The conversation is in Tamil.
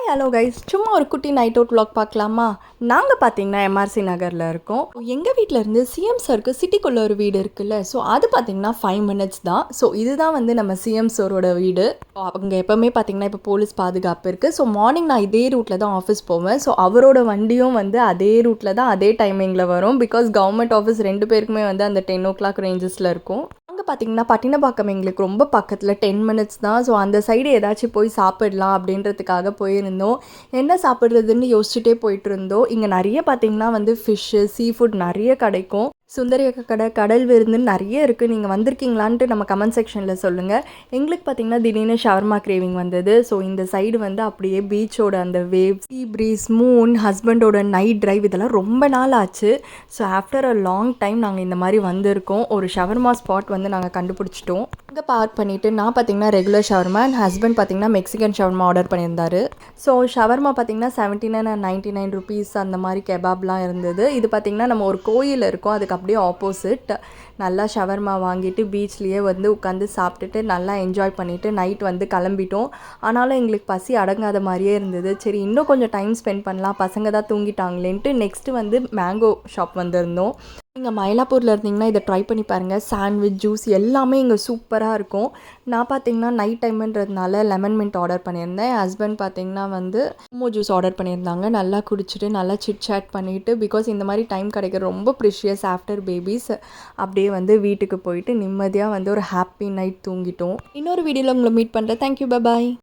ஹாய் ஹலோ கைஸ், சும்மா ஒரு குட்டி நைட் அவுட் vlog பார்க்கலாமா? நாங்கள் பார்த்தீங்கன்னா எம்ஆர்சி நகரில் இருக்கோம். எங்கள் வீட்டிலேருந்து சிஎம் சருக்கு சிட்டிக்குள்ளே ஒரு வீடு இருக்குல்ல, ஸோ அது பார்த்தீங்கன்னா 5 மினிட்ஸ் தான். ஸோ இதுதான் வந்து நம்ம சிஎம் சரோட வீடு. அவங்க எப்போவுமே பார்த்தீங்கன்னா இப்போ போலீஸ் பாதுகாப்பு இருக்குது. ஸோ மார்னிங் நான் இதே ரூட்டில் தான் ஆஃபீஸ் போவேன். ஸோ அவரோட வண்டியும் வந்து அதே ரூட்டில் தான் அதே டைமிங்கில் வரும். பிகாஸ் கவர்மெண்ட் ஆஃபீஸ் 2 பேருக்குமே வந்து அந்த 10 o'clock ரேஞ்சஸில் இருக்கும். அங்கே பார்த்தீங்கன்னா பட்டினப்பாக்கம் எங்களுக்கு ரொம்ப பக்கத்தில் 10 மினிட்ஸ் தான். ஸோ அந்த சைடு ஏதாச்சும் போய் சாப்பிடலாம் அப்படின்றதுக்காக போயிருந்தோம். என்ன சாப்பிட்றதுன்னு யோசிச்சுட்டே போயிட்டு இருந்தோம். இங்கே நிறைய பார்த்தீங்கன்னா வந்து ஃபிஷ்ஷு, சீ ஃபுட் நிறைய கிடைக்கும். சுந்தரி அக்கா கடை, கடல் விருந்துன்னு நிறைய இருக்குது. நீங்கள் வந்திருக்கீங்களான்ட்டு நம்ம கமெண்ட் செக்ஷனில் சொல்லுங்கள். எங்களுக்கு பார்த்தீங்கன்னா திடீர்னு ஷவர்மா கிரேவிங் வந்தது. ஸோ இந்த சைடு வந்து அப்படியே பீச்சோட அந்த வேவ், சீ ப்ரீஸ், மூன், ஹஸ்பண்டோட நைட் ட்ரைவ் இதெல்லாம் ரொம்ப நாள் ஆச்சு. So after a long time நாங்கள் இந்த மாதிரி வந்திருக்கோம். ஒரு ஷவர்மா ஸ்பாட் வந்து நாங்கள் கண்டுபிடிச்சிட்டோம். இங்கே பார்க் பண்ணிவிட்டு நான் பார்த்தீங்கன்னா ரெகுலர் ஷவர்மா அண்ட் ஹஸ்பண்ட் பார்த்தீங்கன்னா மெக்சிகன் ஷவர்மா ஆர்டர் பண்ணியிருந்தாரு. ஸோ ஷவர்மா பார்த்தீங்கன்னா 79 and 99 rupees அந்த மாதிரி கெபாப்லாம் இருந்தது. இது பார்த்தீங்கன்னா நம்ம ஒரு கோயில் இருக்கும், அதுக்கு அப்படியே ஆப்போசிட். நல்லா ஷவர்மா வாங்கிட்டு பீச்லேயே வந்து உட்காந்து சாப்பிட்டுட்டு நல்லா என்ஜாய் பண்ணிவிட்டு நைட் வந்து கிளம்பிட்டோம். ஆனாலும் எங்களுக்கு பசி அடங்காத மாதிரியே இருந்தது. சரி இன்னும் கொஞ்சம் டைம் ஸ்பெண்ட் பண்ணலாம், பசங்க தான் தூங்கிட்டாங்களேன்ட்டு நெக்ஸ்ட்டு வந்து மேங்கோ ஷாப் வந்திருந்தோம். நீங்கள் மயிலாப்பூரில் இருந்தீங்கன்னா இதை ட்ரை பண்ணி பாருங்கள். சாண்ட்விச், ஜூஸ் எல்லாமே இங்கே சூப்பராக இருக்கும். நான் பார்த்தீங்கன்னா நைட் டைமுன்றதுனால லெமன் மின்ட் ஆர்டர் பண்ணியிருந்தேன். ஹஸ்பண்ட் பார்த்தீங்கன்னா வந்து மோமோ ஜூஸ் ஆர்டர் பண்ணியிருந்தாங்க. நல்லா குடிச்சிட்டு நல்லா சிட் சாட் பண்ணிவிட்டு, பிகாஸ் இந்த மாதிரி டைம் கிடைக்கிற ரொம்ப ப்ரிஷியஸ் ஆஃப்டர் பேபிஸ். அப்படியே வந்து வீட்டுக்கு போயிட்டு நிம்மதியாக வந்து ஒரு ஹாப்பி நைட் தூங்கிட்டோம். இன்னொரு வீடியோவில் உங்களை மீட் பண்ணுறேன். Thank you, bye bye.